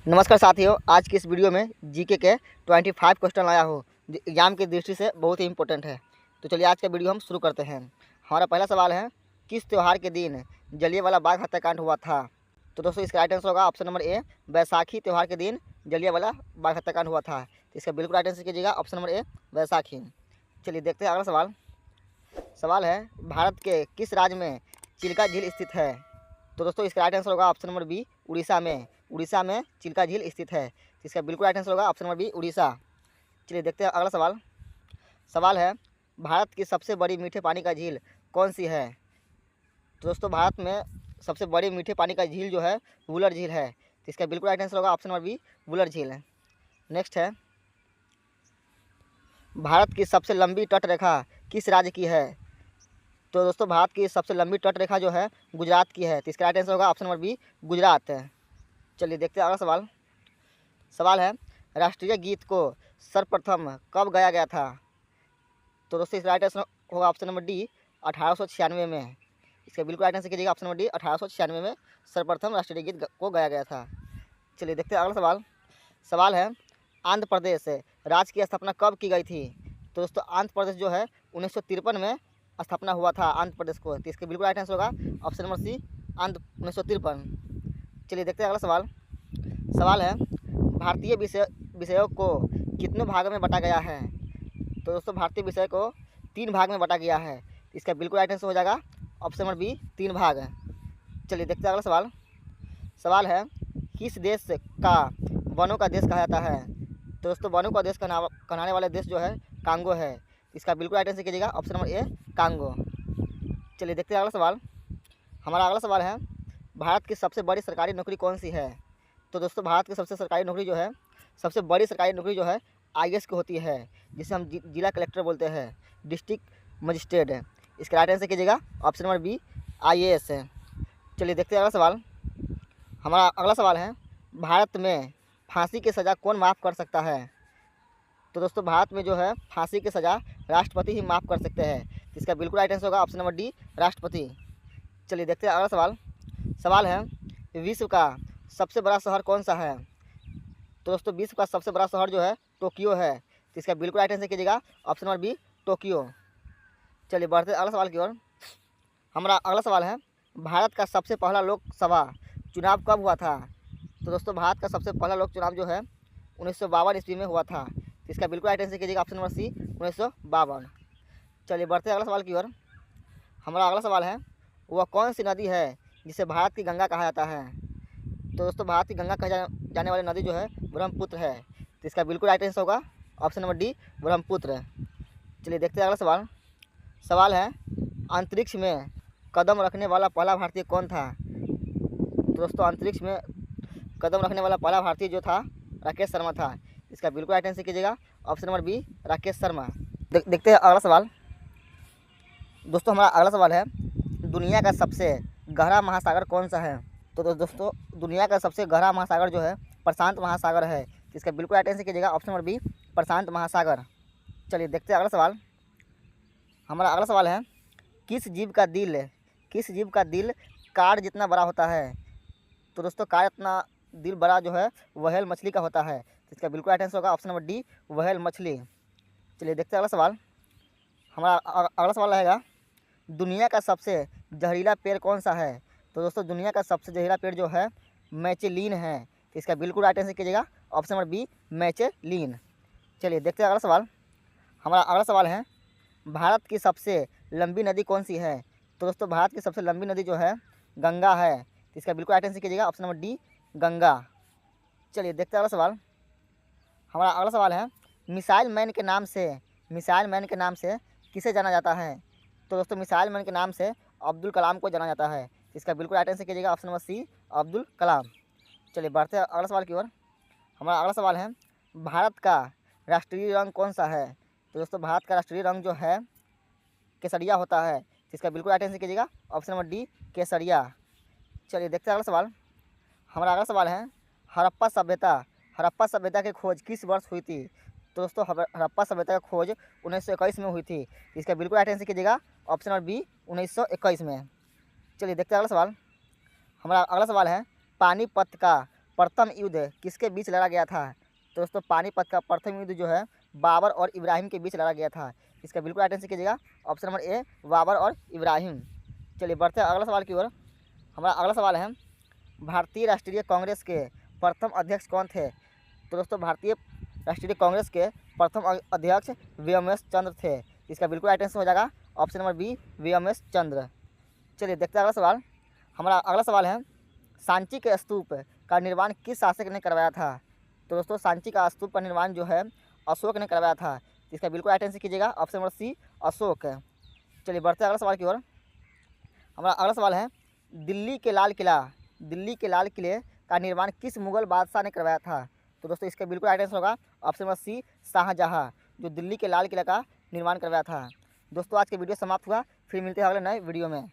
नमस्कार साथियों, आज की इस वीडियो में जीके के 25 क्वेश्चन लाया हूँ जो एग्जाम की दृष्टि से बहुत ही इंपॉर्टेंट है। तो चलिए आज का वीडियो हम शुरू करते हैं। हमारा पहला सवाल है, किस त्यौहार के दिन जलियांवाला बाग हत्याकांड हुआ था? तो दोस्तों इसका राइट आंसर होगा ऑप्शन नंबर ए, बैसाखी त्यौहार के दिन जलियांवाला बाग हत्याकांड हुआ था। तो इसका बिल्कुल राइट आंसर कीजिएगा ऑप्शन नंबर ए, बैसाखी। चलिए देखते हैं अगला सवाल। सवाल है, भारत के किस राज्य में चिल्का झील स्थित है? तो दोस्तों इसका राइट आंसर होगा ऑप्शन नंबर बी, उड़ीसा में। उड़ीसा में चिल्का झील स्थित है। इसका बिल्कुल राइट आंसर होगा ऑप्शन नंबर बी, उड़ीसा। चलिए देखते हैं अगला सवाल। सवाल है, भारत की सबसे बड़ी मीठे पानी का झील कौन सी है? तो दोस्तों भारत में सबसे बड़ी मीठे पानी का झील जो है वुलर झील है। तो इसका बिल्कुल राइट आंसर होगा ऑप्शन नंबर बी, वुलर झील। नेक्स्ट है, भारत की सबसे लंबी तट रेखा किस राज्य की है? तो दोस्तों भारत की सबसे लंबी तट रेखा जो है गुजरात की है। तो इसका राइट आंसर होगा ऑप्शन नंबर बी, गुजरात। चलिए देखते हैं अगला सवाल। सवाल है, राष्ट्रीय गीत को सर्वप्रथम कब गाया गया था? तो दोस्तों इसका राइट आंसर होगा ऑप्शन नंबर डी, 1896 में। इसका बिल्कुल राइट आंसर कीजिएगा ऑप्शन नंबर डी, 1896 में सर्वप्रथम राष्ट्रीय गीत को गाया गया था। चलिए देखते हैं अगला सवाल। सवाल है, आंध्र प्रदेश राज्य की स्थापना कब की गई थी? तो दोस्तों आंध्र प्रदेश जो है 1953 में स्थापना हुआ था आंध्र प्रदेश को। तो इसका बिल्कुल राइट आंसर होगा ऑप्शन नंबर सी, आंध्र 1953। चलिए देखते हैं अगला सवाल। सवाल है, भारतीय विषयों को कितने भागों में बांटा गया है? तो दोस्तों भारतीय विषय को 3 भाग में बांटा गया है। इसका बिल्कुल राइट आंसर हो जाएगा ऑप्शन नंबर बी, 3 भाग। चलिए देखते हैं अगला सवाल। सवाल है, किस देश का वनों का देश कहा जाता है? तो दोस्तों वनों का देश कहलाने वाला देश जो है कांगो है। इसका बिल्कुल राइट आंसर कीजिएगा ऑप्शन नंबर ए, कांगो। चलिए देखते हैं अगला सवाल। हमारा अगला सवाल है, भारत की सबसे बड़ी सरकारी नौकरी कौन सी है? तो दोस्तों भारत की सबसे बड़ी सरकारी नौकरी जो है आईएएस की होती है, जिसे हम जिला कलेक्टर बोलते हैं, डिस्ट्रिक्ट मजिस्ट्रेट। इसका राइट आंसर कीजिएगा ऑप्शन नंबर बी, आईएएस। चलिए देखते हैं अगला सवाल। हमारा अगला सवाल है, भारत में फांसी की सज़ा कौन माफ़ कर सकता है? तो दोस्तों भारत में जो है फांसी की सज़ा राष्ट्रपति ही माफ़ कर सकते हैं। इसका बिल्कुल राइट आंसर होगा ऑप्शन नंबर डी, राष्ट्रपति। चलिए देखते हैं अगला सवाल। सवाल है, विश्व का सबसे बड़ा शहर कौन सा है? तो दोस्तों विश्व का सबसे बड़ा शहर जो है टोक्यो है। तो इसका बिल्कुल राइट आंसर कीजिएगा ऑप्शन नंबर बी, टोक्यो। चलिए बढ़ते अगला सवाल की ओर। हमारा अगला सवाल है, भारत का सबसे पहला लोकसभा चुनाव कब हुआ था? तो दोस्तों भारत का सबसे पहला लोक चुनाव जो है 1952 ईस्वी में हुआ था। तो इसका बिल्कुल राइट आंसर कीजिएगा ऑप्शन नंबर सी, 1952। चलिए बढ़ते अगला सवाल की ओर। हमारा अगला सवाल है, वह कौन सी नदी है जिसे भारत की गंगा कहा जाता है? तो दोस्तों भारत की गंगा कहा जाने वाली नदी जो है ब्रह्मपुत्र है। तो इसका बिल्कुल राइट आंसर होगा ऑप्शन नंबर डी, ब्रह्मपुत्र। चलिए देखते हैं अगला सवाल। सवाल है, अंतरिक्ष में कदम रखने वाला पहला भारतीय कौन था? तो दोस्तों अंतरिक्ष में कदम रखने वाला पहला भारतीय जो था राकेश शर्मा था। इसका बिल्कुल राइट आंसर कीजिएगा option number B, Rakesh Sharma. देखते हैं अगला सवाल। दोस्तों हमारा अगला सवाल है, दुनिया का सबसे गहरा महासागर कौन सा है? तो दोस्तों दुनिया का सबसे गहरा महासागर जो है प्रशांत महासागर है। इसका बिल्कुल राइट आंसर कीजिएगा ऑप्शन नंबर बी, प्रशांत महासागर। चलिए देखते हैं अगला सवाल। हमारा अगला सवाल है, किस जीव का दिल कार जितना बड़ा होता है? तो दोस्तों कार जितना दिल बड़ा जो है व्हेल मछली का होता है। तो इसका बिल्कुल राइट आंसर होगा ऑप्शन नंबर डी, व्हेल मछली। चलिए देखते हैं अगला सवाल। हमारा अगला सवाल रहेगा, दुनिया का सबसे जहरीला पेड़ कौन सा है? तो दोस्तों दुनिया का सबसे जहरीला पेड़ जो है मैचेलिन है। तो इसका बिल्कुल राइट आंसर कीजिएगा ऑप्शन नंबर बी, मैचेलिन। चलिए देखते हैं अगला सवाल। हमारा अगला सवाल है, भारत की सबसे लंबी नदी कौन सी है? तो दोस्तों भारत की सबसे लंबी नदी जो है गंगा है। तो इसका बिल्कुल राइट आंसर कीजिएगा ऑप्शन नंबर डी, गंगा। चलिए देखते हैं अगला सवाल। हमारा अगला सवाल है, मिसाइल मैन के नाम से किसे जाना जाता है? तो दोस्तों मिसाइल मैन के नाम से अब्दुल कलाम को जाना जाता है। इसका बिल्कुल राइट आंसर कीजिएगा option number C, Abdul Kalam. चलिए बढ़ते हैं अगला सवाल की ओर। हमारा अगला सवाल है, भारत का राष्ट्रीय रंग कौन सा है? तो दोस्तों भारत का राष्ट्रीय रंग जो है केसरिया होता है। इसका बिल्कुल राइट आंसर कीजिएगा ऑप्शन नंबर डी, केसरिया। चलिए देखते हैं अगला सवाल। हमारा अगला सवाल है, हड़प्पा सभ्यता की खोज किस वर्ष हुई थी? तो दोस्तों हड़प्पा सभ्यता की खोज 1921 में हुई थी। इसका बिल्कुल राइट आंसर कीजिएगा ऑप्शन नंबर बी, 1921 में। चलिए देखते हैं अगला सवाल। हमारा अगला सवाल है, पानीपत का प्रथम युद्ध किसके बीच लड़ा गया था? तो दोस्तों पानीपत का प्रथम युद्ध जो है बाबर और इब्राहिम के बीच लड़ा गया था। इसका बिल्कुल राइट आंसर कीजिएगा ऑप्शन नंबर ए, बाबर और इब्राहिम। चलिए बढ़ते हैं अगला सवाल की ओर। हमारा अगला सवाल है, भारतीय राष्ट्रीय कांग्रेस के प्रथम अध्यक्ष कौन थे? तो दोस्तों भारतीय राष्ट्रीय कांग्रेस के प्रथम अध्यक्ष वी.एम.एस. चंद्र थे। इसका बिल्कुल राइट आंसर हो जाएगा ऑप्शन नंबर बी, वी.एम.एस. चंद्र। चलिए देखते हैं अगला सवाल। हमारा अगला सवाल है, सांची के स्तूप का निर्माण किस शासक ने करवाया था? तो दोस्तों सांची का स्तूप का निर्माण जो है अशोक ने करवाया था। इसका बिल्कुल राइट आंसर कीजिएगा ऑप्शन नंबर सी, अशोक। चलिए बढ़ते हैं अगला सवाल की ओर। हमारा अगला सवाल है, दिल्ली के लाल किले का निर्माण किस मुगल बादशाह ने करवाया था? तो दोस्तों इसका बिल्कुल राइट आंसर होगा ऑप्शन नंबर सी, शाहजहाँ, जो दिल्ली के लाल किला का निर्माण करवाया था। दोस्तों आज के वीडियो समाप्त हुआ, फिर मिलते हैं अगले नए वीडियो में।